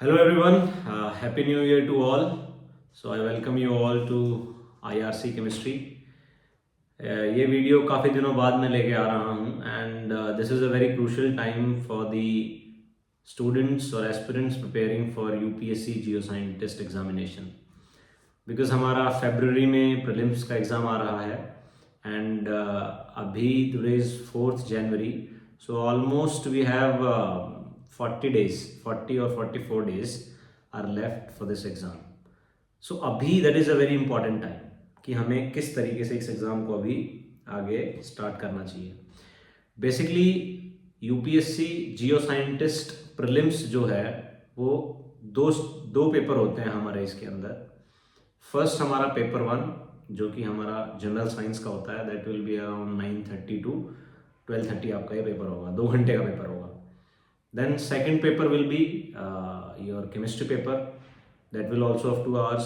Hello everyone, Happy New Year to all. So I welcome you all to IRC Chemistry. ये video काफ़ी दिनों बाद मैं लेके आ रहा हूँ and this is a very crucial time for the students और aspirants preparing for UPSC geo scientist examination because हमारा फेबररी में प्रीलिम्स का एग्ज़ाम आ रहा है एंड अभी today is 4th January. So almost we have 40 days, 40 or 44 days are left for this exam. So अभी that is a very important time कि हमें किस तरीके से इस एग्ज़ाम को अभी आगे स्टार्ट करना चाहिए. Basically UPSC geo scientist prelims जो है वो दो पेपर होते हैं हमारे इसके अंदर. फर्स्ट हमारा पेपर 1 जो कि हमारा जनरल साइंस का होता है, that will be around 9:30 to 12:30 आपका ये पेपर होगा, 2 घंटे का पेपर होगा. Then second paper will be your chemistry paper, that will also of 2 hours,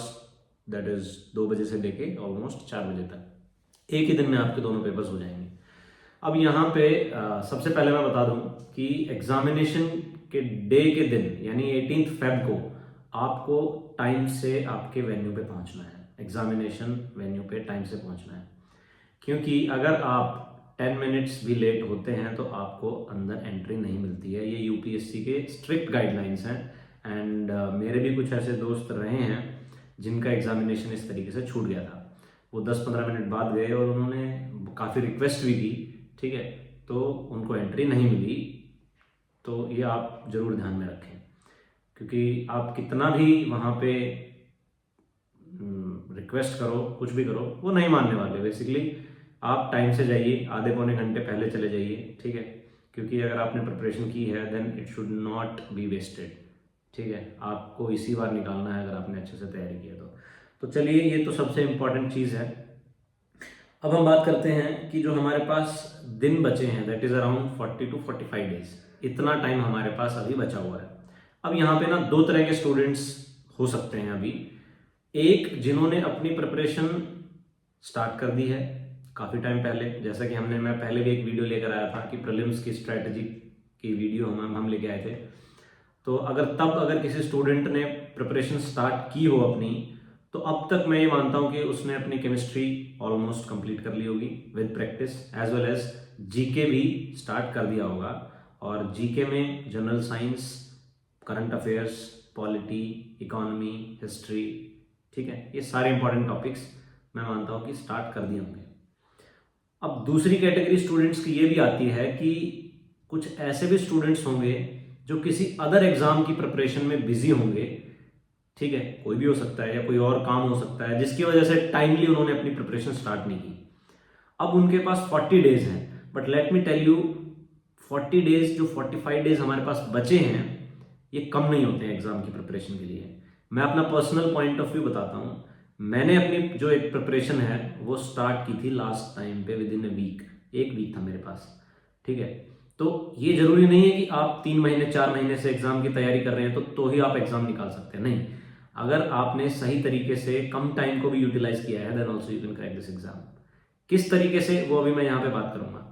that is 2 बजे से लेके ऑलमोस्ट 4 बजे तक. एक ही दिन में आपके दोनों पेपर्स हो जाएंगे. अब यहाँ पे सबसे पहले मैं बता दूं कि एग्जामिनेशन के डे के दिन यानी 18th Feb को आपको टाइम से आपके वेन्यू पे पहुंचना है, एग्जामिनेशन वेन्यू पे टाइम से पहुंचना है. क्योंकि अगर आप 10 मिनट्स भी लेट होते हैं तो आपको अंदर एंट्री नहीं मिलती है. ये यूपीएससी के स्ट्रिक्ट गाइडलाइंस हैं एंड मेरे भी कुछ ऐसे दोस्त रहे हैं जिनका एग्जामिनेशन इस तरीके से छूट गया था. वो 10-15 मिनट बाद गए और उन्होंने काफ़ी रिक्वेस्ट भी की, ठीक है, तो उनको एंट्री नहीं मिली. तो ये आप ज़रूर ध्यान में रखें क्योंकि आप कितना भी वहाँ पे रिक्वेस्ट करो, कुछ भी करो, वो नहीं मानने वाले. बेसिकली आप टाइम से जाइए, आधे पौने घंटे पहले चले जाइए, ठीक है, क्योंकि अगर आपने प्रिपरेशन की है then it should not be wasted. ठीक है, आपको इसी बार निकालना है अगर आपने अच्छे से तैयारी की है तो चलिए, ये तो सबसे इम्पॉर्टेंट चीज़ है. अब हम बात करते हैं कि जो हमारे पास दिन बचे हैं, that is around 40 to 45 days. इतना टाइम हमारे पास अभी बचा हुआ है. अब यहाँ पे ना 2 तरह के स्टूडेंट्स हो सकते हैं अभी. एक जिन्होंने अपनी प्रिपरेशन स्टार्ट कर दी है काफ़ी टाइम पहले, जैसा कि मैं पहले भी एक वीडियो लेकर आया था कि प्रीलिम्स की स्ट्रैटेजी की वीडियो हम लेके आए थे. तो अगर किसी स्टूडेंट ने प्रिपरेशन स्टार्ट की हो अपनी, तो अब तक मैं ये मानता हूँ कि उसने अपनी केमिस्ट्री ऑलमोस्ट कंप्लीट कर ली होगी with practice, as well as GK भी स्टार्ट कर दिया होगा. और जीके में general science, current affairs, polity, economy, history, ठीक है, ये सारे इंपॉर्टेंट टॉपिक्स मैं मानता हूँ कि स्टार्ट कर दिए होंगे. अब दूसरी कैटेगरी स्टूडेंट्स की ये भी आती है कि कुछ ऐसे भी स्टूडेंट्स होंगे जो किसी अदर एग्जाम की प्रिपरेशन में बिजी होंगे, ठीक है, कोई भी हो सकता है या कोई और काम हो सकता है जिसकी वजह से टाइमली उन्होंने अपनी प्रिपरेशन स्टार्ट नहीं की. अब उनके पास 40 डेज हैं, but let me tell you 40 days जो 45 डेज हमारे पास बचे हैं ये कम नहीं होते हैं एग्जाम की प्रिपरेशन के लिए. मैं अपना पर्सनल पॉइंट ऑफ व्यू बताता हूँ. मैंने अपनी जो एक प्रिपरेशन है वो स्टार्ट की थी लास्ट टाइम पे विद इन अ वीक. एक वीक था मेरे पास, ठीक है. तो ये जरूरी नहीं है कि आप 3 महीने 4 महीने से एग्जाम की तैयारी कर रहे हैं तो ही आप एग्जाम निकाल सकते हैं. नहीं, अगर आपने सही तरीके से कम टाइम को भी यूटिलाइज किया है then also you can crack this exam. किस तरीके से वो अभी मैं यहाँ पे बात करूंगा,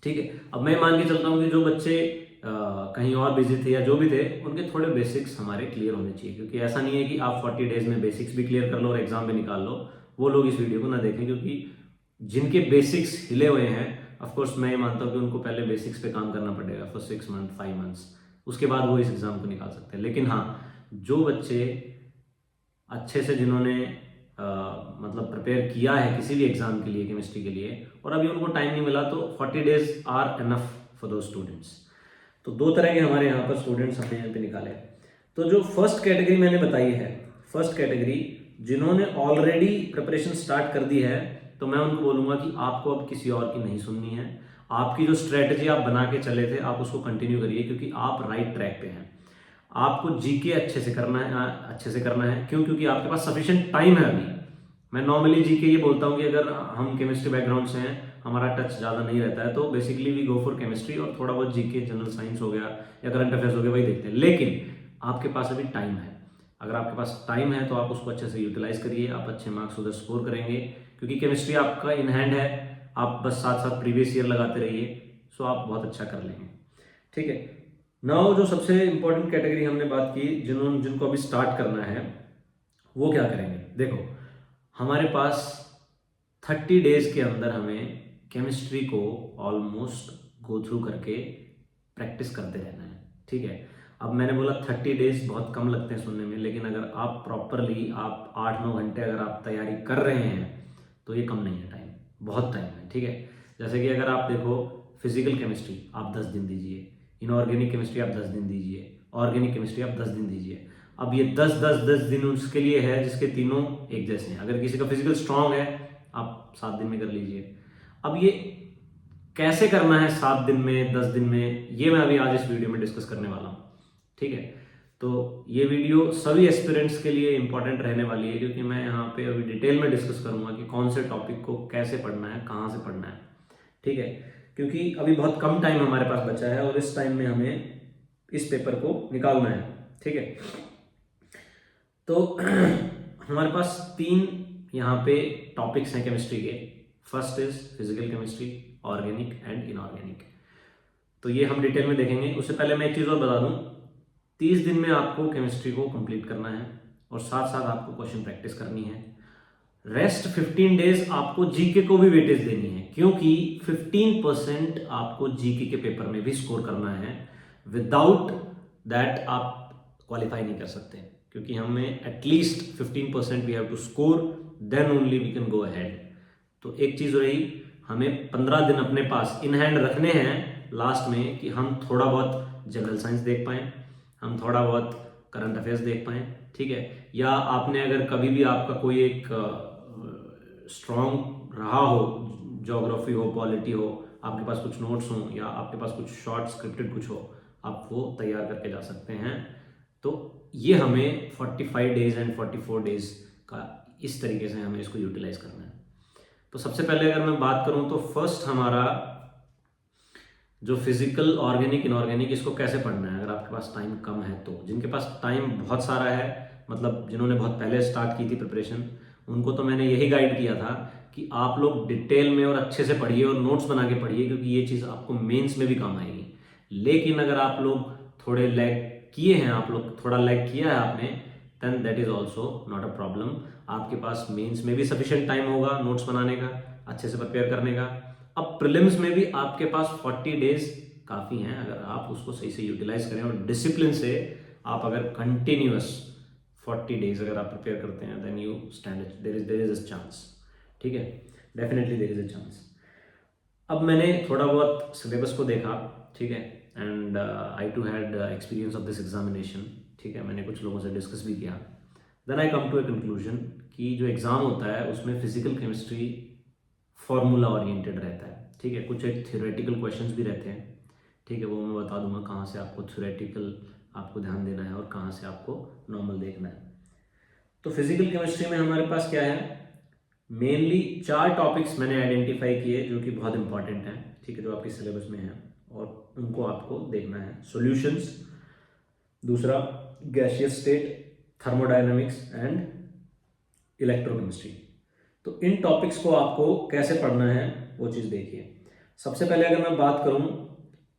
ठीक है. अब मैं मान के चलता हूँ कि जो बच्चे कहीं और बिजी थे या जो भी थे उनके थोड़े बेसिक्स हमारे क्लियर होने चाहिए, क्योंकि ऐसा नहीं है कि आप 40 डेज में बेसिक्स भी क्लियर कर लो और एग्जाम भी निकाल लो. वो लोग इस वीडियो को ना देखें, क्योंकि जिनके बेसिक्स हिले हुए हैं, ऑफकोर्स मैं ये मानता हूँ कि उनको पहले बेसिक्स पे काम करना पड़ेगा फॉर 6 months 5 months, उसके बाद वो इस एग्जाम को निकाल सकते हैं. लेकिन हाँ, जो बच्चे अच्छे से जिन्होंने मतलब प्रिपेयर किया है किसी भी एग्जाम के लिए, केमिस्ट्री के लिए, और अभी उनको टाइम नहीं मिला, तो 40 डेज आर इनफ फॉर दो स्टूडेंट्स. तो 2 तरह के हमारे यहाँ पर स्टूडेंट्स हमने यहाँ पे निकाले. तो जो फर्स्ट कैटेगरी मैंने बताई है, फर्स्ट कैटेगरी जिन्होंने ऑलरेडी प्रिपरेशन स्टार्ट कर दी है, तो मैं उनको बोलूँगा कि आपको अब किसी और की नहीं सुननी है. आपकी जो स्ट्रेटजी आप बना के चले थे आप उसको कंटिन्यू करिए, क्योंकि आप राइट ट्रैक पे हैं. आपको जीके अच्छे से करना है. क्यों? क्योंकि आपके पास सफिशिएंट टाइम है अभी. मैं नॉर्मली जीके ये बोलता हूँ कि अगर हम केमिस्ट्री बैकग्राउंड से हैं, हमारा टच ज़्यादा नहीं रहता है, तो basically we go for chemistry और थोड़ा बहुत जीके, जनरल साइंस हो गया या करंट अफेयर्स हो गया, वही देखते हैं. लेकिन आपके पास अभी टाइम है. अगर आपके पास टाइम है तो आप उसको अच्छे से यूटिलाइज करिए, आप अच्छे मार्क्स उधर स्कोर करेंगे, क्योंकि केमिस्ट्री आपका इन हैंड है. आप बस साथ साथ प्रीवियस ईयर लगाते रहिए, सो आप बहुत अच्छा कर लेंगे, ठीक है. नाउ जो सबसे इंपॉर्टेंट कैटेगरी हमने बात की, जिनको अभी स्टार्ट करना है, वो क्या करेंगे। देखो, हमारे पास 30 डेज के अंदर हमें केमिस्ट्री को ऑलमोस्ट गो थ्रू करके प्रैक्टिस करते रहना है, ठीक है। अब मैंने बोला 30 डेज बहुत कम लगते हैं सुनने में, लेकिन अगर आप प्रॉपरली आप 8-9 घंटे अगर आप तैयारी कर रहे हैं तो ये कम नहीं है टाइम, बहुत टाइम है, ठीक है। जैसे कि अगर आप देखो, फिजिकल केमिस्ट्री आप 10 दिन दीजिए, इनऑर्गेनिक केमिस्ट्री आप 10 दिन दीजिए, ऑर्गेनिक केमिस्ट्री आप 10 दिन दीजिए। अब ये 10 दिन उसके लिए है जिसके तीनों एक जैसे हैं। अगर किसी का फिजिकल स्ट्रांग है, आप 7 दिन में कर लीजिए। अब ये कैसे करना है 7 दिन में, 10 दिन में, ये मैं अभी आज इस वीडियो में डिस्कस करने वाला हूँ, ठीक है। तो ये वीडियो सभी एस्पिरेंट्स के लिए इंपॉर्टेंट रहने वाली है, क्योंकि मैं यहाँ पे अभी डिटेल में डिस्कस करूंगा कि कौन से टॉपिक को कैसे पढ़ना है, कहाँ से पढ़ना है, ठीक है। क्योंकि अभी बहुत कम टाइम हमारे पास बचा है और इस टाइम में हमें इस पेपर को निकालना है, ठीक है। तो हमारे पास 3 यहाँ पे टॉपिक्स हैं केमिस्ट्री के। First is physical chemistry, organic and inorganic. तो ये हम डिटेल में देखेंगे। उससे पहले मैं एक चीज़ और बता दूं, 30 दिन में आपको केमिस्ट्री को कंप्लीट करना है और साथ साथ आपको क्वेश्चन प्रैक्टिस करनी है। रेस्ट 15 डेज आपको जीके को भी वेटेज देनी है, क्योंकि 15% आपको जीके के पेपर में भी स्कोर करना है। विदाउट दैट आप क्वालिफाई नहीं कर सकते, क्योंकि हमें at least 15% we have to score, then only we can go ahead. तो एक चीज रही, हमें 15 दिन अपने पास इन हैंड रखने हैं लास्ट में, कि हम थोड़ा बहुत जनरल साइंस देख पाएं, हम थोड़ा बहुत करंट अफेयर्स देख पाएं, ठीक है। या आपने अगर कभी भी आपका कोई एक स्ट्रॉन्ग रहा हो, ज्योग्राफी हो, पॉलिटी हो, आपके पास कुछ नोट्स हो या आपके पास कुछ शॉर्ट स्क्रिप्टेड कुछ हो, आप वो तैयार करके जा सकते हैं। तो ये हमें 45 डेज एंड 44 डेज का इस तरीके से हमें इसको यूटिलाइज करना है। तो सबसे पहले अगर मैं बात करूं तो फर्स्ट हमारा जो फिजिकल, ऑर्गेनिक, इनऑर्गेनिक, इसको कैसे पढ़ना है। अगर आपके पास टाइम कम है तो, जिनके पास टाइम बहुत सारा है, मतलब जिन्होंने बहुत पहले स्टार्ट की थी प्रिपरेशन, उनको तो मैंने यही गाइड किया था कि आप लोग डिटेल में और अच्छे से पढ़िए और नोट्स बना के पढ़िए, क्योंकि ये चीज़ आपको मेंस में भी काम आएगी। लेकिन अगर आप लोग थोड़े लैग किए हैं, आप लोग थोड़ा लैग किया है आपने, then that is also not a problem. आपके पास मेंस में भी सफिशिएंट टाइम होगा नोट्स बनाने का, अच्छे से प्रिपेयर करने का। अब प्रीलिम्स में भी आपके पास 40 डेज काफ़ी हैं, अगर आप उसको सही से यूटिलाइज करें और डिसिप्लिन से आप अगर कंटिन्यूअस 40 डेज अगर आप प्रिपेयर करते हैं, then you stand, there is a chance, ठीक है, definitely there is a chance. अब मैंने थोड़ा बहुत सिलेबस को देखा, ठीक है, and I too had experience of this examination, ठीक है, मैंने कुछ लोगों से डिस्कस भी किया। Then I come to a conclusion कि जो एग्ज़ाम होता है उसमें फिजिकल केमिस्ट्री फॉर्मूला ओरिएंटेड रहता है, ठीक है। कुछ एक थ्योरेटिकल क्वेश्चंस भी रहते हैं, ठीक है, वो मैं बता दूंगा कहाँ से आपको थ्योरेटिकल आपको ध्यान देना है और कहाँ से आपको नॉर्मल देखना है। तो फिजिकल केमिस्ट्री में हमारे पास क्या है, मेनली 4 टॉपिक्स मैंने आइडेंटिफाई किए जो कि बहुत इंपॉर्टेंट हैं, ठीक है, जो आपके सिलेबस में है और उनको आपको देखना है। सॉल्यूशंस, दूसरा gaseous state, thermodynamics and electrochemistry. तो इन टॉपिक्स को आपको कैसे पढ़ना है वो चीज़ देखिए। सबसे पहले अगर मैं बात करूं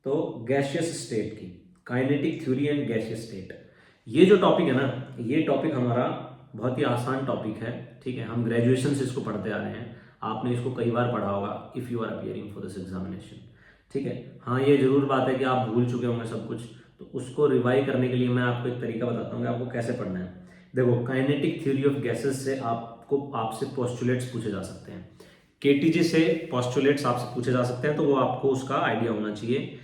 तो गैसियस स्टेट की, kinetic theory and gaseous state, ये जो टॉपिक है ना, ये टॉपिक हमारा बहुत ही आसान टॉपिक है, ठीक है। हम ग्रेजुएशन से इसको पढ़ते आ रहे हैं, आपने इसको कई बार पढ़ा होगा if you are appearing for this examination, ठीक है। हाँ, ये जरूर बात है कि आप भूल चुके होंगे सब कुछ, तो उसको रिवाइव करने के लिए मैं आपको एक तरीका बताता हूँ कि आपको कैसे पढ़ना है। देखो, काइनेटिक थ्योरी ऑफ गैसेस से आपसे पोस्टुलेट्स पूछे जा सकते हैं, केटीजी से पोस्टुलेट्स आपसे पूछे जा सकते हैं, तो वो आपको उसका आइडिया होना चाहिए।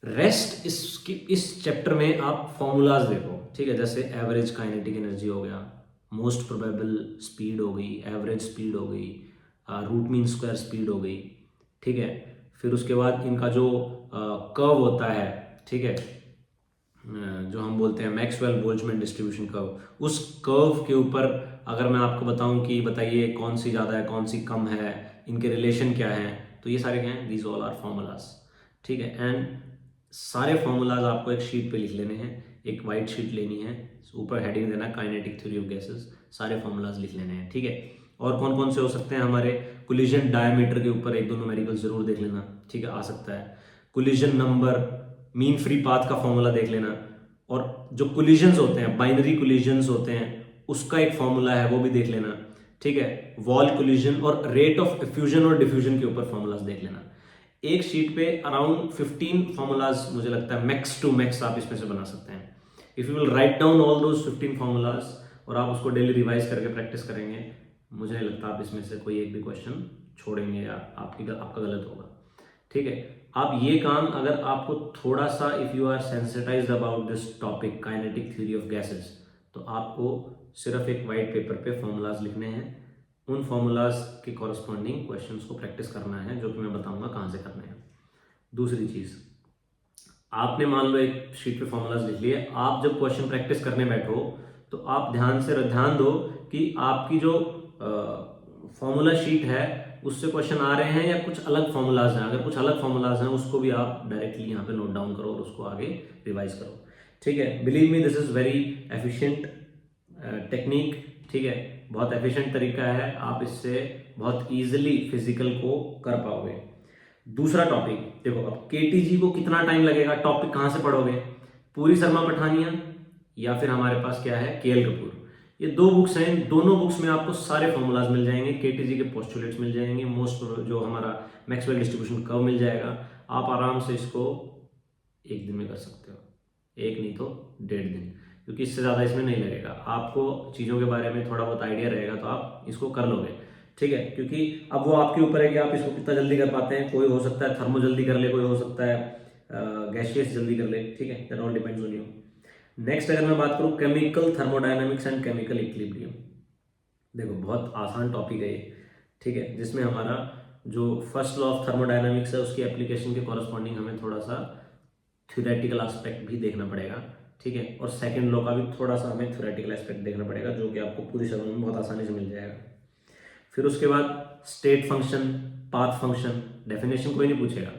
रेस्ट इस चैप्टर में आप फॉर्मूलाज देखो, ठीक है, जैसे एवरेज काइनेटिक एनर्जी हो गया, मोस्ट प्रोबेबल स्पीड हो गई, एवरेज स्पीड हो गई, रूट मीन स्क्वायर स्पीड हो गई, ठीक है। फिर उसके बाद इनका जो कर्व होता है, ठीक है, जो हम बोलते हैं मैक्सवेल बोल्ट्जमैन डिस्ट्रीब्यूशन कर्व, उस कर्व के ऊपर अगर मैं आपको बताऊं कि बताइए कौन सी ज़्यादा है कौन सी कम है, इनके रिलेशन क्या हैं, तो ये सारे क्या हैं, दीज ऑल आर फॉर्मूलाज, ठीक है। एंड सारे फॉर्मूलाज आपको एक शीट पे लिख लेने हैं, एक वाइट शीट लेनी है, ऊपर हेडिंग देना काइनेटिक थ्योरी ऑफ गैसेस, सारे फॉर्मूलाज लिख लेने हैं, ठीक है। और कौन कौन से हो सकते हैं हमारे, कोलिजन डायमीटर के ऊपर 1-2 न्यूमेरिकल जरूर देख लेना, ठीक है, आ सकता है। Collision number, mean free path का फॉर्मूला देख लेना, और जो कोलिजन्स होते हैं, बाइनरी कोलिजन्स होते हैं, उसका एक फॉर्मूला है वो भी देख लेना, ठीक है। वॉल कोलिजन और रेट ऑफ इफ्यूजन और डिफ्यूजन के ऊपर फॉर्मूलाज देख लेना। एक शीट पे अराउंड 15 फॉर्मूलाज मुझे लगता है मैक्स टू मैक्स आप इसमें से बना सकते हैं। If you will write down all those 15 formulas और आप उसको डेली रिवाइज करके प्रैक्टिस करेंगे, मुझे नहीं लगता आप इसमें से कोई एक भी क्वेश्चन छोड़ेंगे या आपका गलत होगा, ठीक है। आप ये काम अगर आपको थोड़ा सा, if you are sensitised about this topic kinetic theory of gases, तो आपको सिर्फ एक वाइट पेपर पे फॉर्मूलाज लिखने हैं, उन फॉर्मूलाज के कॉरस्पॉन्डिंग क्वेश्चंस को प्रैक्टिस करना है, जो कि मैं बताऊंगा कहाँ से करने हैं। दूसरी चीज, आपने मान लो एक शीट पे फॉर्मूलाज लिख लिए, आप जब क्वेश्चन प्रैक्टिस करने बैठो तो आप ध्यान दो कि आपकी जो फॉर्मूला शीट है उससे क्वेश्चन आ रहे हैं या कुछ अलग फॉर्मूलाज हैं। अगर कुछ अलग फॉर्मूलाज हैं उसको भी आप डायरेक्टली यहाँ पे नोट डाउन करो और उसको आगे रिवाइज करो, ठीक है। Believe me, this is very efficient technique, ठीक है। बहुत एफिशिएंट तरीका है, आप इससे बहुत इजीली फिजिकल को कर पाओगे। दूसरा टॉपिक देखो, अब केटीजी को कितना टाइम लगेगा, टॉपिक कहाँ से पढ़ोगे, पूरी शर्मा पठानिया या फिर हमारे पास क्या है, केएल कपूर। ये दो बुक्स हैं, दोनों बुक्स में आपको सारे फॉर्मूलाज मिल जाएंगे, केटीजी के पोस्टुलेट्स मिल जाएंगे, मोस्ट जो हमारा मैक्सवेल डिस्ट्रीब्यूशन कर्व मिल जाएगा। आप आराम से इसको एक दिन में कर सकते हो, एक नहीं तो 1.5 दिन, क्योंकि इससे ज़्यादा इसमें नहीं लगेगा। आपको चीज़ों के बारे में थोड़ा बहुत आइडिया रहेगा तो आप इसको कर लोगे, ठीक है। क्योंकि अब वो आपके ऊपर है कि आप इसको कितना जल्दी कर पाते हैं। कोई हो सकता है थर्मो जल्दी कर ले, कोई हो सकता है गैसियस जल्दी कर ले, ठीक है। That all depends on you. Next अगर मैं बात करूँ chemical thermodynamics and chemical equilibrium, देखो बहुत आसान टॉपिक है ये, ठीक है, जिसमें हमारा जो फर्स्ट लॉ ऑफ थर्मोडायनामिक्स है उसकी एप्लीकेशन के कॉरस्पॉन्डिंग हमें थोड़ा सा थ्योरेटिकल एस्पेक्ट भी देखना पड़ेगा, ठीक है। और सेकंड लॉ का भी थोड़ा सा हमें थ्योरेटिकल एस्पेक्ट देखना पड़ेगा, जो कि आपको पूरी शर्मा में बहुत आसानी से मिल जाएगा। फिर उसके बाद state function, path function, definition कोई नहीं पूछेगा,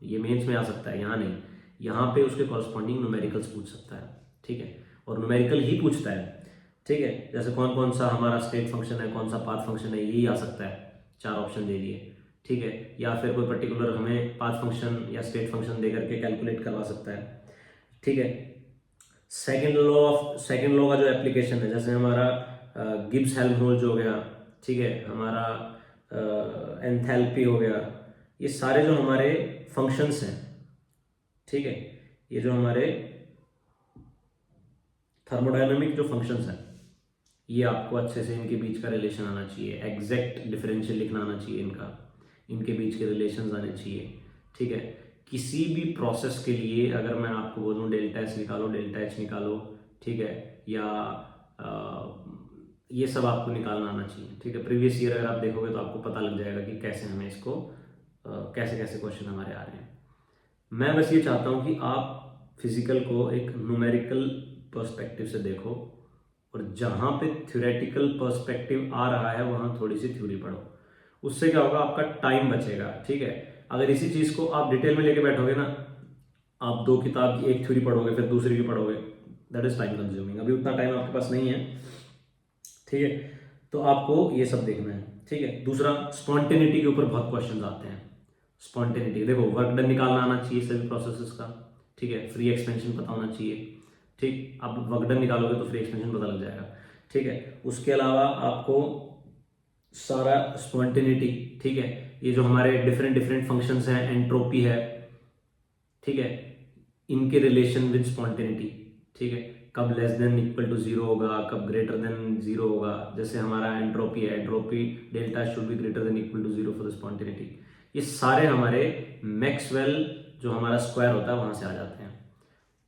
ये मेंस में आ सकता है, यहाँ नहीं, यहाँ पे उसके कॉरस्पॉन्डिंग न्यूमेरिकल्स पूछ सकता है, ठीक है। और न्यूमेरिकल ही पूछता है, ठीक है। जैसे कौन कौन सा हमारा स्टेट फंक्शन है, कौन सा पाथ फंक्शन है, यही आ सकता है, 4 ऑप्शन दे दिए, ठीक है। या फिर कोई पर्टिकुलर हमें पाथ फंक्शन या स्टेट फंक्शन दे करके कैलकुलेट करवा सकता है, ठीक है। सेकेंड लॉ का जो एप्लीकेशन है, जैसे हमारा गिब्स हेल्महोल्ट्ज हो गया, ठीक है, हमारा एंथैल्पी हो गया, ये सारे जो हमारे फंक्शंस हैं, ठीक है, ये जो हमारे थर्मोडायनामिक जो फंक्शंस हैं, ये आपको अच्छे से इनके बीच का रिलेशन आना चाहिए, एग्जैक्ट डिफरेंशियल लिखना आना चाहिए, इनके बीच के रिलेशंस आने चाहिए, ठीक है। किसी भी प्रोसेस के लिए अगर मैं आपको बोलूँ डेल्टा एस निकालो, डेल्टा एच निकालो, ठीक है, या ये सब आपको निकालना आना चाहिए, ठीक है। प्रीवियस ईयर अगर आप देखोगे तो आपको पता लग जाएगा कि कैसे हमें इसको कैसे कैसे क्वेश्चन हमारे आ रहे हैं। मैं बस ये चाहता हूँ कि आप फिजिकल को एक न्यूमेरिकल पर्सपेक्टिव से देखो, और जहाँ पे थ्योरेटिकल पर्सपेक्टिव आ रहा है वहाँ थोड़ी सी थ्योरी पढ़ो। उससे क्या होगा, आपका टाइम बचेगा, ठीक है। अगर इसी चीज़ को आप डिटेल में लेके बैठोगे ना, आप 2 किताब की एक थ्योरी पढ़ोगे फिर दूसरी की पढ़ोगे, दैट इज टाइम कंज्यूमिंग। अभी उतना टाइम आपके पास नहीं है, ठीक है। तो आपको ये सब देखना है, ठीक है। दूसरा, स्पॉन्टेनिटी के ऊपर बहुत क्वेश्चन आते हैं। स्पॉन्टेनिटी देखो, वर्क डन निकालना आना चाहिए सभी प्रोसेसेस का, ठीक है। फ्री एक्सपेंशन पता होना चाहिए, ठीक। अब वर्क डन निकालोगे तो फ्री एक्सपेंशन पता लग जाएगा, ठीक है। उसके अलावा आपको सारा स्पॉन्टेनिटी, ठीक है, ये जो हमारे डिफरेंट डिफरेंट फंक्शंस हैं, एंट्रोपी है, ठीक है, इनके रिलेशन विद स्पॉन्टेनिटी, ठीक है। कब लेस देन इक्वल टू 0 होगा, कब ग्रेटर देन 0 होगा। जैसे हमारा एंट्रोपी है, entropy delta should be greater than equal to 0 for the spontaneity. ये सारे हमारे मैक्सवेल जो हमारा स्क्वायर होता है वहां से आ जाते हैं,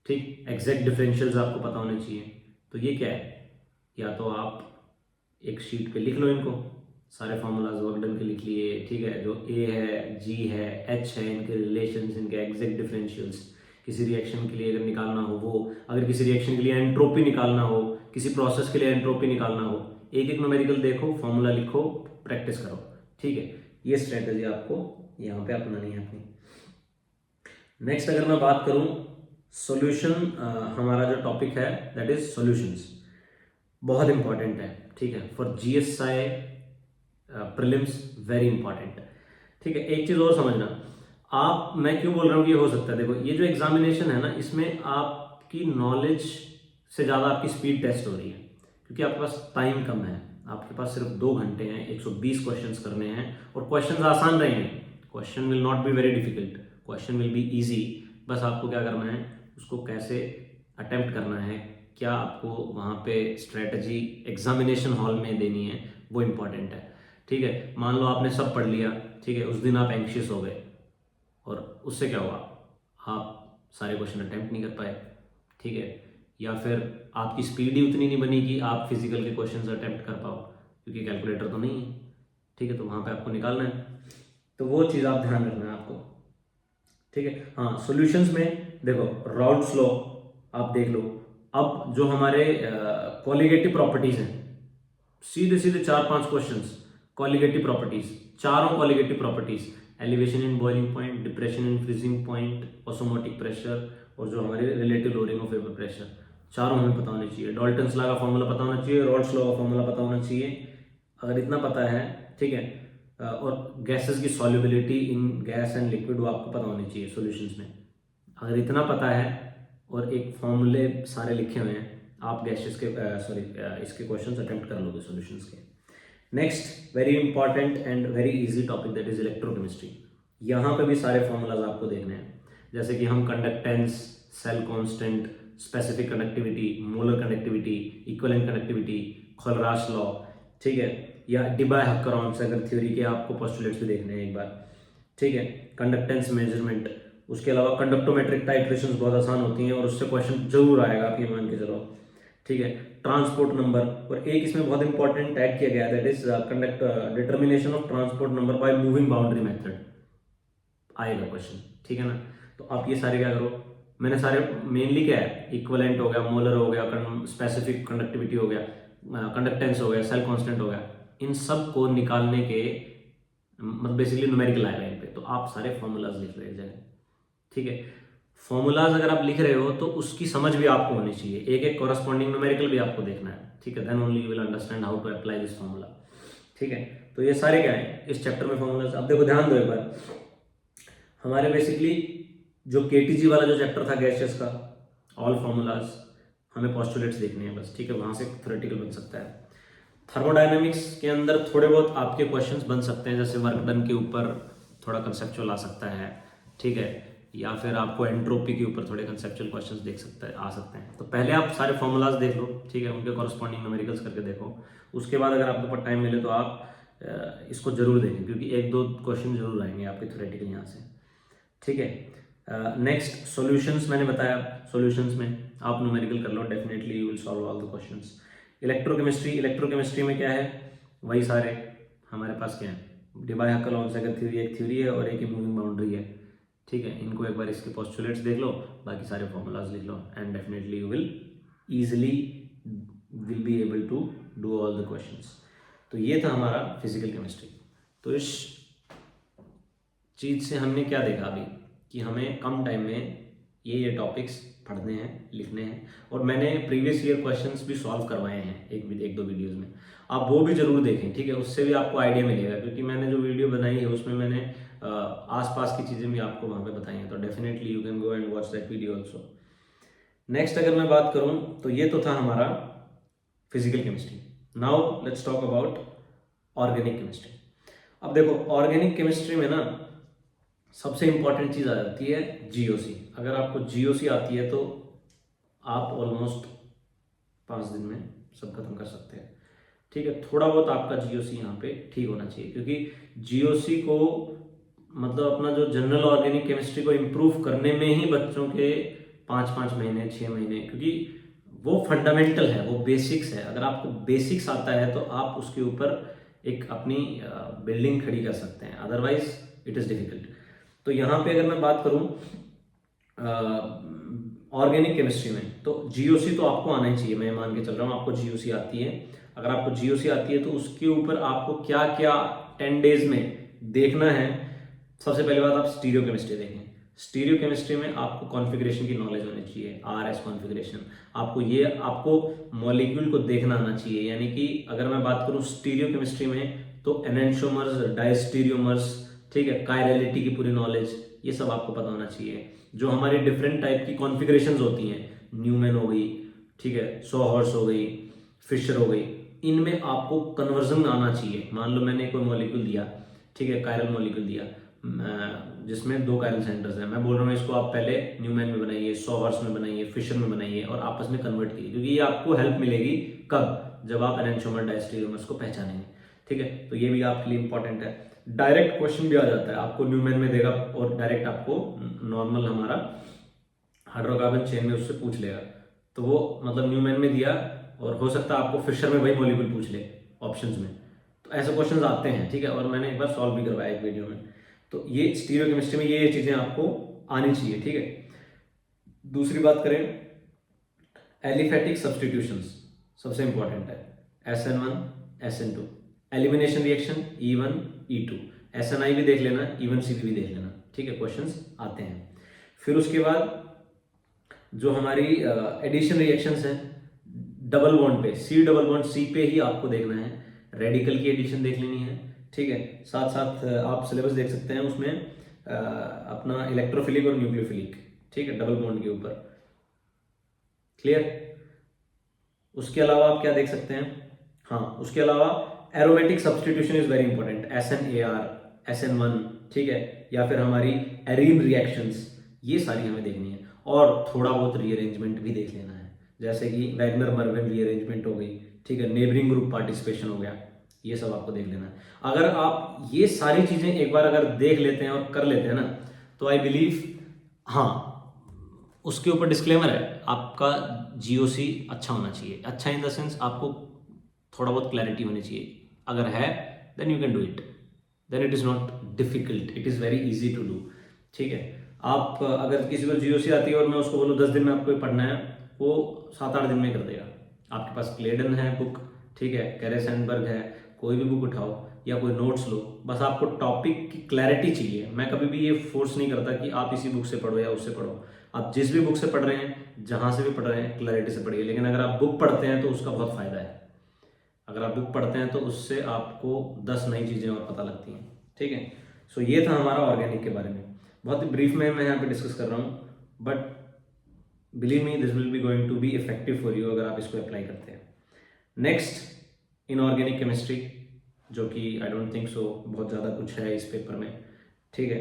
ठीक। एग्जैक्ट डिफरेंशियल्स आपको पता होने चाहिए। तो ये क्या है, या तो आप एक शीट पे लिख लो इनको, सारे फॉर्मूलाज वर्क डन के लिख लिए, ठीक है। जो ए है, जी है, एच है, इनके रिलेशंस, इनके एग्जैक्ट डिफरेंशियल्स, किसी रिएक्शन के लिए अगर निकालना हो वो, अगर किसी रिएक्शन के लिए एंट्रोपी निकालना हो, किसी प्रोसेस के लिए एंट्रोपी निकालना हो, एक एक न्यूमेरिकल देखो, फॉर्मूला लिखो, प्रैक्टिस करो, ठीक है। ये स्ट्रेटेजी आपको यहाँ पे अपनानी है अपनी। नेक्स्ट अगर मैं बात करूँ सॉल्यूशन, हमारा जो टॉपिक है दैट इज सॉल्यूशंस, बहुत इंपॉर्टेंट है, ठीक है, for GSI prelims, very important है, ठीक है। एक चीज और समझना, मैं क्यों बोल रहा हूँ कि ये हो सकता है, देखो ये जो एग्जामिनेशन है ना, इसमें आपकी नॉलेज से ज़्यादा आपकी स्पीड टेस्ट हो रही है, क्योंकि आपके पास टाइम कम है, आपके पास सिर्फ 2 घंटे हैं, 120 क्वेश्चंस करने हैं, और क्वेश्चंस आसान रहेंगे, question will not be very difficult, question will be easy. बस आपको क्या करना है, उसको कैसे अटेम्प्ट करना है, क्या आपको वहाँ पे स्ट्रेटजी एग्जामिनेशन हॉल में देनी है, वो इम्पॉर्टेंट है। ठीक है, मान लो आपने सब पढ़ लिया, ठीक है, उस दिन आप एंग्शियस हो गए और उससे क्या हुआ, आप सारे क्वेश्चन अटेम्प्ट नहीं कर पाए, ठीक है, या फिर आपकी स्पीड ही उतनी नहीं बनी कि आप फिजिकल के क्वेश्चन अटेम्प्ट कर पाओ, क्योंकि कैलकुलेटर तो नहीं है, ठीक है, तो वहाँ पे आपको निकालना है, तो वो चीज़ आप ध्यान रखना है आपको, ठीक है। हाँ, सॉल्यूशंस में देखो राउल्ट्स लॉ आप देख लो। अब जो हमारे कॉलिगेटिव प्रॉपर्टीज हैं, सीधे सीधे 4-5 क्वेश्चंस, कॉलिगेटिव प्रॉपर्टीज, चारों colligative properties, elevation in boiling point, depression in freezing point, osmotic pressure, और जो हमारे relative lowering of vapour pressure, चारों हमें पता होने चाहिए। डॉल्टन्स लॉ का फॉर्मूला पता होना चाहिए, रॉल्ट्स लॉ का फॉर्मूला पता होना चाहिए। अगर इतना पता है, ठीक है, और गैसेस की solubility in gas and liquid वो आपको पता होनी चाहिए सॉल्यूशंस में। अगर इतना पता है और एक फॉर्मूले सारे लिखे हुए हैं, आप गैसेस के इसके क्वेश्चंस अटेम्प्ट कर लोगे सॉल्यूशंस के। Next very important and very easy topic, that is electrochemistry. यहाँ पे भी सारे फॉर्मूलाज आपको देखने हैं, जैसे कि हम conductance, cell constant, specific conductivity, molar conductivity, equivalent conductivity, Kohlrausch law, ठीक है, या डिबाय-हक्करॉन अगर थ्योरी के आपको पोस्टुलेट्स भी देखने हैं एक बार, ठीक है, कंडक्टेंस मेजरमेंट, उसके अलावा कंडक्टोमेट्रिक टाइट्रेशंस बहुत आसान होती हैं और उससे क्वेश्चन जरूर आएगा, आप ये मान के चलो, ठीक है। ट्रांसपोर्ट नंबर, और एक इसमें बहुत इंपॉर्टेंट ऐड किया गया है, that is determination of transport number by moving boundary method, आएगा क्वेश्चन, ठीक है ना। तो आप ये सारे क्या करो, मैंने सारे मेनली क्या है, इक्विवेलेंट हो गया, मोलर हो गया, स्पेसिफिक कंडक्टिविटी हो गया, कंडक्टेंस हो गया, सेल कांस्टेंट हो गया, इन सब को निकालने के मतलब बेसिकली न्यूमेरिकल आएगा इन पे, तो आप सारे फॉर्मूलाज लिख रहे हैं, ठीक है। फॉर्मूलाज अगर आप लिख रहे हो तो उसकी समझ भी आपको होनी चाहिए, एक एक कॉरस्पॉन्डिंग न्यूमेरिकल भी आपको देखना है, ठीक है, then only you will understand how to apply this formula, ठीक है। तो ये सारे क्या है इस चैप्टर में फॉर्मूलाज। अब देखो ध्यान दो एक बार, हमारे बेसिकली जो केटीजी वाला जो चैप्टर था गैसेस का, ऑल फॉर्मूलाज, हमें पोस्टुलेट्स देखने हैं बस, ठीक है, वहां से थ्योरेटिकल बन सकता है। थर्मोडायनेमिक्स के अंदर थोड़े बहुत आपके क्वेश्चंस बन सकते हैं, जैसे वर्क डन के ऊपर थोड़ा कंसेप्चुअल आ सकता है, ठीक है, या फिर आपको एंट्रोपी के ऊपर थोड़े कंसेप्चुअल क्वेश्चंस आ सकते हैं। तो पहले आप सारे फॉर्मूलाज देख लो, ठीक है, उनके कॉरस्पॉन्डिंग न्यूमेरिकल्स करके देखो, उसके बाद अगर आपके पास टाइम मिले तो आप इसको जरूर देखें, क्योंकि 1-2 क्वेश्चन जरूर आएंगे आपके थ्योरेटिकल यहाँ से, ठीक है। नेक्स्ट सॉल्यूशंस, मैंने बताया सॉल्यूशंस में आप न्यूमेरिकल कर लो, definitely you will solve all the questions. Electrochemistry में क्या है, वही सारे हमारे पास क्या है, डिबाय-हक्कर-लॉन्सेगर थ्योरी एक थ्योरी है और एक मूविंग बाउंड्री है, ठीक है, इनको एक बार इसके पोस्टुलेट्स देख लो, बाकी सारे फॉर्मूलाज लिख लो, and definitely you will easily will be able to do all the questions. तो ये था हमारा फिजिकल केमिस्ट्री। तो इस चीज़ से हमने क्या देखा अभी, कि हमें कम टाइम में ये टॉपिक्स पढ़ने हैं, लिखने हैं, और मैंने प्रीवियस ईयर क्वेश्चंस भी सॉल्व करवाए हैं एक दो वीडियोस में, आप वो भी जरूर देखें, ठीक है, उससे भी आपको आइडिया मिलेगा, क्योंकि मैंने जो वीडियो बनाई है उसमें मैंने आसपास की चीज़ें भी आपको वहाँ पे बताई हैं, तो definitely you can go and watch that video also. Next अगर मैं बात करूँ तो ये तो था हमारा physical chemistry. Now let's talk about organic chemistry. अब देखो ऑर्गेनिक केमिस्ट्री में ना सबसे इंपॉर्टेंट चीज़ आ जाती है जीओसी। अगर आपको जीओसी आती है तो आप ऑलमोस्ट 5 दिन में सब खत्म कर सकते हैं, ठीक है। थोड़ा बहुत आपका जीओसी यहाँ पे ठीक होना चाहिए, क्योंकि जीओसी को मतलब अपना जो जनरल ऑर्गेनिक केमिस्ट्री को इम्प्रूव करने में ही बच्चों के 5-5 महीने 6 महीने, क्योंकि वो फंडामेंटल है, वो बेसिक्स है। अगर आपको बेसिक्स आता है तो आप उसके ऊपर एक अपनी बिल्डिंग खड़ी कर सकते हैं, अदरवाइज इट इज़ डिफिकल्ट। तो यहाँ पे अगर मैं बात करूँ ऑर्गेनिक केमिस्ट्री में, तो जीओसी तो आपको आना ही चाहिए, मैं मान के चल रहा हूँ आपको जीओसी आती है। अगर आपको जीओसी आती है तो उसके ऊपर आपको क्या क्या 10 डेज में देखना है। सबसे पहली बात आप स्टीरियो केमिस्ट्री देखें। स्टीरियो केमिस्ट्री में आपको कॉन्फ़िगरेशन की नॉलेज होनी चाहिए, आरएस कॉन्फ़िगरेशन, आपको मॉलिक्यूल को देखना आना चाहिए। यानी कि अगर मैं बात करूँ स्टीरियो केमिस्ट्री में तो एनेंटियोमर्स, डायस्टीरियोमर्स, ठीक है, कायरलिटी की पूरी नॉलेज, ये सब आपको पता होना चाहिए। जो हमारी डिफरेंट टाइप की कॉन्फ़िगरेशंस होती हैं, न्यूमैन हो गई, ठीक है, सॉ हॉर्स हो गई, फिशर हो गई, इनमें आपको कन्वर्जन आना चाहिए। मान लो मैंने कोई मॉलिक्यूल दिया, ठीक है, कायरल मॉलिक्यूल दिया जिसमें 2 कायरल सेंटर्स हैं, मैं बोल रहा हूँ इसको आप पहले न्यूमैन में बनाइए, सॉ हॉर्स में बनाइए, फिशर में बनाइए और आपस में कन्वर्ट कीजिए, क्योंकि ये आपको हेल्प मिलेगी कब, जब आप एनेंटियोमर डायस्टेरियोमर्स को पहचानेंगे। ठीक है, तो ये भी आपके लिए इंपॉर्टेंट है। डायरेक्ट क्वेश्चन भी आ जाता है, आपको न्यूमैन में देगा और डायरेक्ट आपको नॉर्मल हमारा हाइड्रोकार्बन चेन में उससे पूछ लेगा, तो वो मतलब न्यूमैन में दिया और हो सकता है आपको फिशर में वही मॉलिक्यूल पूछ ले ऑप्शंस में। तो ऐसे क्वेश्चंस आते हैं, ठीक है, और मैंने एक बार सॉल्व भी करवाया एक वीडियो में। तो ये स्टीरियोकेमिस्ट्री में ये चीजें आपको आनी चाहिए, ठीक है। दूसरी बात करें, एलिफेटिक सब्स्टिट्यूशंस सबसे इंपॉर्टेंट है, SN1 SN2, elimination reaction E1 E2, SNI भी देख लेना, E1 C भी देख लेना, ठीक है, क्वेश्चंस आते हैं। फिर उसके बाद जो हमारी एडिशन रिएक्शंस हैं, डबल बॉन्ड पे, C डबल बॉन्ड C पे ही आपको देखना है, रेडिकल की एडिशन देख लेनी है, ठीक है। साथ साथ आप सिलेबस देख सकते हैं, उसमें अपना इलेक्ट्रोफिलिक और न्यूक्लियोफिलिक, ठीक है, डबल बॉन्ड के ऊपर, क्लियर। उसके अलावा आप क्या देख सकते हैं, हाँ, उसके अलावा aromatic substitution is very important, SNAR SN1, ठीक है, या फिर हमारी एरीन रिएक्शंस, ये सारी हमें देखनी है। और थोड़ा बहुत रीअरेंजमेंट भी देख लेना है, जैसे कि वैगनर मर्विन रीअरेंजमेंट हो गई, ठीक है, नेबरिंग ग्रुप पार्टिसिपेशन हो गया, ये सब आपको देख लेना है। अगर आप ये सारी चीजें एक बार अगर देख लेते हैं और कर लेते हैं ना, तो आई बिलीव, हाँ, उसके ऊपर डिस्क्लेमर है, आपका GOC अच्छा होना चाहिए। अच्छा इन द सेंस आपको थोड़ा बहुत क्लैरिटी होनी चाहिए, अगर है then you can do it, then it is not difficult, it is very easy to do, ठीक है। आप अगर किसी को GOC आती है और मैं उसको बोलूँ 10 दिन में आपको पढ़ना है, वो 7-8 दिन में कर देगा। आपके पास क्लेडन है बुक, ठीक है, कैरे सैंडबर्ग है, कोई भी बुक उठाओ या कोई नोट्स लो, बस आपको टॉपिक की क्लैरिटी चाहिए। मैं कभी भी ये फोर्स नहीं करता कि आप इसी बुक से पढ़ो या उससे पढ़ो, आप जिस भी बुक से पढ़ रहे हैं, जहाँ से भी पढ़ रहे हैं, क्लैरिटी से पढ़िए। लेकिन अगर आप बुक पढ़ते हैं तो उसका बहुत फ़ायदा है, अगर आप बुक पढ़ते हैं तो उससे आपको 10 नई चीज़ें और पता लगती हैं, ठीक है। सो ये था हमारा ऑर्गेनिक के बारे में, बहुत ही ब्रीफ में मैं यहाँ पे डिस्कस कर रहा हूँ, but believe me this will be going to be effective for you अगर आप इसको अप्लाई करते हैं। नेक्स्ट इनऑर्गेनिक केमिस्ट्री, जो कि आई डोंट थिंक सो बहुत ज़्यादा कुछ है इस पेपर में, ठीक है,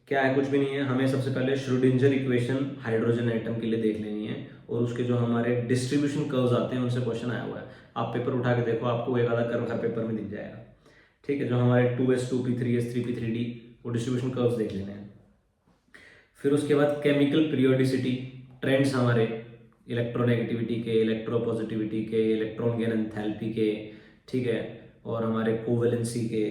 क्या है, कुछ भी नहीं है। हमें सबसे पहले श्रोडिंगर इक्वेशन हाइड्रोजन एटम के लिए देख लेनी है, और उसके जो हमारे डिस्ट्रीब्यूशन कर्व्स आते हैं उनसे क्वेश्चन आया हुआ है, आप पेपर उठा के देखो, आपको एक आधा कर्व हर पेपर में दिख जाएगा, ठीक है। जो हमारे 2s2p3s 3p3d, वो डिस्ट्रीब्यूशन कर्व्स देख लेने हैं। फिर उसके बाद केमिकल पीरियोडिसिटी, ट्रेंड्स हमारे इलेक्ट्रोनेगेटिविटी के, इलेक्ट्रोपॉजिटिविटी के, इलेक्ट्रॉन गेन एंथैल्पी के, ठीक है, और हमारे कोवेलेंसी के,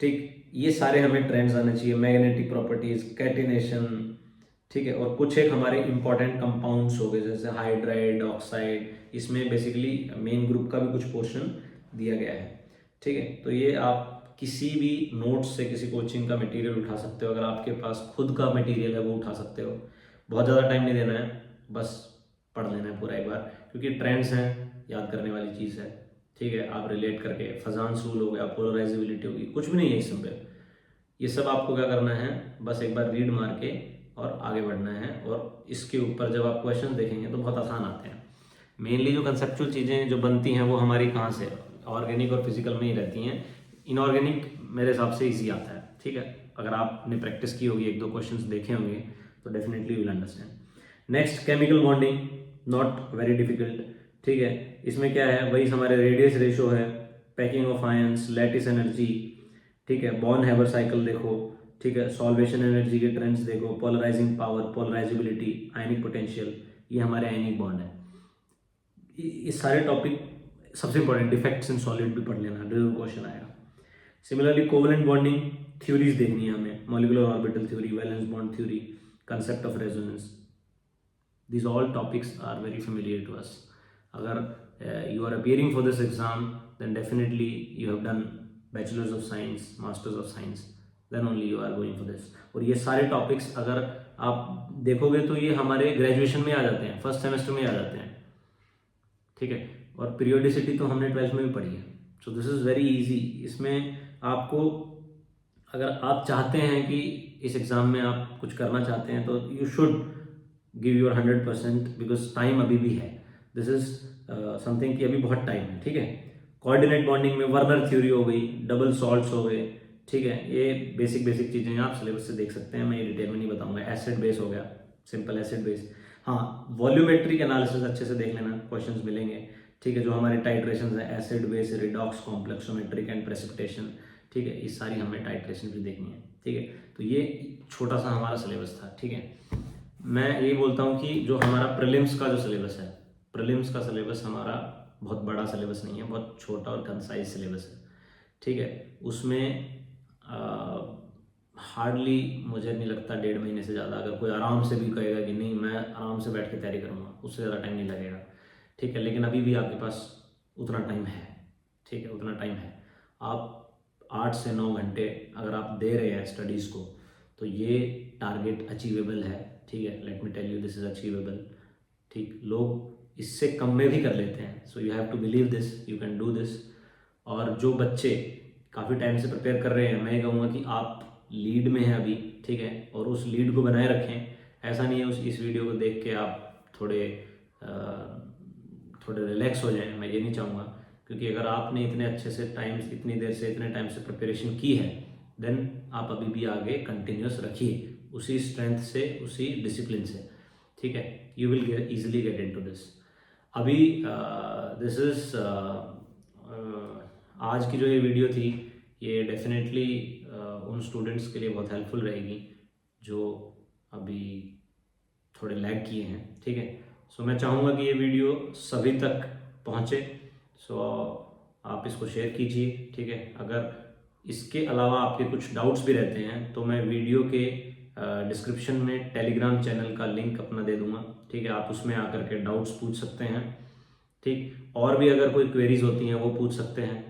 ठीक, ये सारे हमें ट्रेंड्स आने चाहिए। मैग्नेटिक प्रॉपर्टीज, कैटिनेशन, ठीक है, और कुछ एक हमारे इंपॉर्टेंट कंपाउंड्स हो गए जैसे हाइड्राइड, ऑक्साइड, इसमें बेसिकली मेन ग्रुप का भी कुछ पोर्शन दिया गया है, ठीक है। तो ये आप किसी भी नोट्स से किसी कोचिंग का मटेरियल उठा सकते हो, अगर आपके पास खुद का मटेरियल है वो उठा सकते हो, बहुत ज़्यादा टाइम नहीं देना है, बस पढ़ लेना है पूरा एक बार, क्योंकि ट्रेंड्स हैं, याद करने वाली चीज़ है, ठीक है। आप रिलेट करके, फजान्स रूल हो गया, पोलराइजेबिलिटी होगी, कुछ भी नहीं है इसमें पे, ये सब आपको क्या करना है, बस एक बार रीड मार के और आगे बढ़ना है। और इसके ऊपर जब आप क्वेश्चन देखेंगे तो बहुत आसान आते हैं। मेनली जो कंसेप्चुअल चीज़ें जो बनती हैं वो हमारी कहाँ से, ऑर्गेनिक और फिजिकल में ही रहती हैं। इनऑर्गेनिक मेरे हिसाब से ईजी आता है, ठीक है, अगर आपने प्रैक्टिस की होगी, 1-2 क्वेश्चंस देखे होंगे तो definitely you will understand. Next chemical bonding, not very difficult, ठीक है। इसमें क्या है, वही हमारे रेडियस रेशो है, packing of ions, lattice energy, ठीक है, बॉर्न हैबर साइकिल देखो, ठीक है, सॉल्वेशन एनर्जी के ट्रेंड्स देखो, पोलराइजिंग पावर, पोलराइजेबिलिटी, आयनिक पोटेंशियल, ये हमारे आयनिक बॉन्ड है। ये सारे टॉपिक सबसे इंपॉर्टेंट, डिफेक्ट्स इन सॉलिड भी पढ़ लेना, जरूर क्वेश्चन आएगा। सिमिलरली कोवेलेंट बॉन्डिंग थ्योरीज देखनी है हमें, molecular orbital theory, valence bond theory, concept of resonance, these all topics are very familiar to us. अगर you are appearing for this exam, then definitely you have done bachelor's of science, masters of science, then only you are going for this. और ये सारे topics अगर आप देखोगे तो ये हमारे ग्रेजुएशन में आ जाते हैं, फर्स्ट सेमेस्टर में आ जाते हैं, ठीक है। और पीरियोडिसिटी तो हमने 12th में भी पढ़ी है, so this is very easy. इसमें आपको, अगर आप चाहते हैं कि इस एग्ज़ाम में आप कुछ करना चाहते हैं तो you should give your 100% because time अभी भी है। दिस इज समथिंग कि अभी बहुत टाइम है, ठीक है। कोऑर्डिनेट बॉन्डिंग में वर्नर थ्योरी हो गई, डबल सॉल्ट्स हो गए, ठीक है। ये बेसिक चीज़ें हैं, आप सिलेबस से देख सकते हैं, मैं ये डिटेल में नहीं बताऊंगा। एसिड बेस हो गया, सिंपल एसिड बेस। हाँ, वॉल्यूमेट्रिक एनालिसिस अच्छे से देख लेना, क्वेश्चंस मिलेंगे, ठीक है। जो हमारे टाइट्रेशन है, acid base, redox, complexometric and precipitation, ठीक है। ये सारी हमें टाइट्रेशन भी देखनी है, ठीक है। तो ये छोटा सा हमारा सिलेबस था, ठीक है। मैं यही बोलता हूँ कि जो हमारा प्रीलिम्स का जो सिलेबस है, प्रीलिम्स का सिलेबस हमारा बहुत बड़ा सिलेबस नहीं है, बहुत छोटा और कंसाइज सिलेबस है, ठीक है। उसमें हार्डली मुझे नहीं लगता 1.5 महीने से ज़्यादा, अगर कोई आराम से भी कहेगा कि नहीं मैं आराम से बैठ के तैयारी करूँगा, उससे ज़्यादा टाइम नहीं लगेगा, ठीक है। लेकिन अभी भी आपके पास उतना टाइम है, ठीक है, उतना टाइम है। आप 8 से 9 घंटे अगर आप दे रहे हैं स्टडीज़ को, तो ये टारगेट अचीवेबल है, ठीक है। Let me tell you, this is achievable, ठीक। लोग इससे कम में भी कर लेते हैं, so you have to believe this, you can do this. और जो बच्चे काफ़ी टाइम से प्रिपेयर कर रहे हैं, मैं ये कहूँगा कि आप लीड में हैं अभी, ठीक है, और उस लीड को बनाए रखें। ऐसा नहीं है इस वीडियो को देख के आप थोड़े रिलैक्स हो जाएं, मैं ये नहीं चाहूँगा। क्योंकि अगर आपने इतने अच्छे से इतनी देर से इतने टाइम से प्रिपरेशन की है, देन आप अभी भी आगे कंटिन्यूस रखिए उसी स्ट्रेंथ से, उसी डिसिप्लिन से, ठीक है। You will easily get into this. अभी दिस इज आज की जो ये वीडियो थी, ये डेफिनेटली उन स्टूडेंट्स के लिए बहुत हेल्पफुल रहेगी जो अभी थोड़े लैग किए हैं, ठीक है। सो मैं चाहूँगा कि ये वीडियो सभी तक पहुँचे, सो आप इसको शेयर कीजिए, ठीक है। अगर इसके अलावा आपके कुछ डाउट्स भी रहते हैं तो मैं वीडियो के डिस्क्रिप्शन में टेलीग्राम चैनल का लिंक अपना दे दूँगा, ठीक है। आप उसमें आकर के डाउट्स पूछ सकते हैं, ठीक। और भी अगर कोई क्वेरीज होती हैं वो पूछ सकते हैं।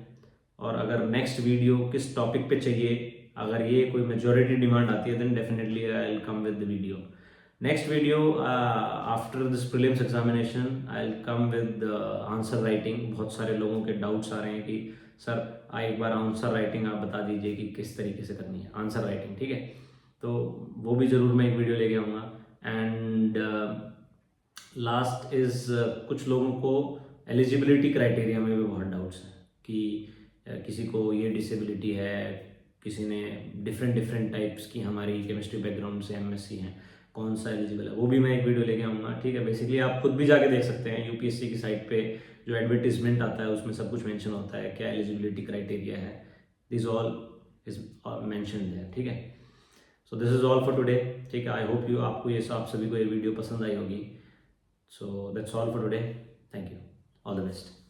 और अगर नेक्स्ट वीडियो किस टॉपिक पे चाहिए, अगर ये कोई मेजॉरिटी डिमांड आती है, then definitely I will come with the video. Next video after this prelims examination I will come with answer writing. बहुत सारे लोगों के डाउट्स आ रहे हैं कि सर एक बार आंसर राइटिंग आप बता दीजिए कि किस तरीके से करनी है आंसर राइटिंग, ठीक है। तो वो भी ज़रूर मैं एक वीडियो लेके आऊँगा। एंड लास्ट इज़ कुछ लोगों को एलिजिबिलिटी क्राइटेरिया में भी बहुत डाउट्स हैं कि किसी को ये डिसेबिलिटी है, किसी ने डिफरेंट टाइप्स की हमारी केमिस्ट्री बैकग्राउंड से एमएससी हैं, कौन सा एलिजिबल है, वो भी मैं एक वीडियो लेके आऊँगा, ठीक है। बेसिकली आप खुद भी जाके देख सकते हैं, यूपीएससी की साइट पे जो एडवर्टीजमेंट आता है उसमें सब कुछ मेंशन होता है, क्या एलिजिबिलिटी क्राइटेरिया है, दिस ऑल इज मेंशन्ड है, ठीक है। So this is all for today, ठीक है। आई होप आपको ये आप सभी को ये वीडियो पसंद आई होगी। So that's all for today, thank you, all the best.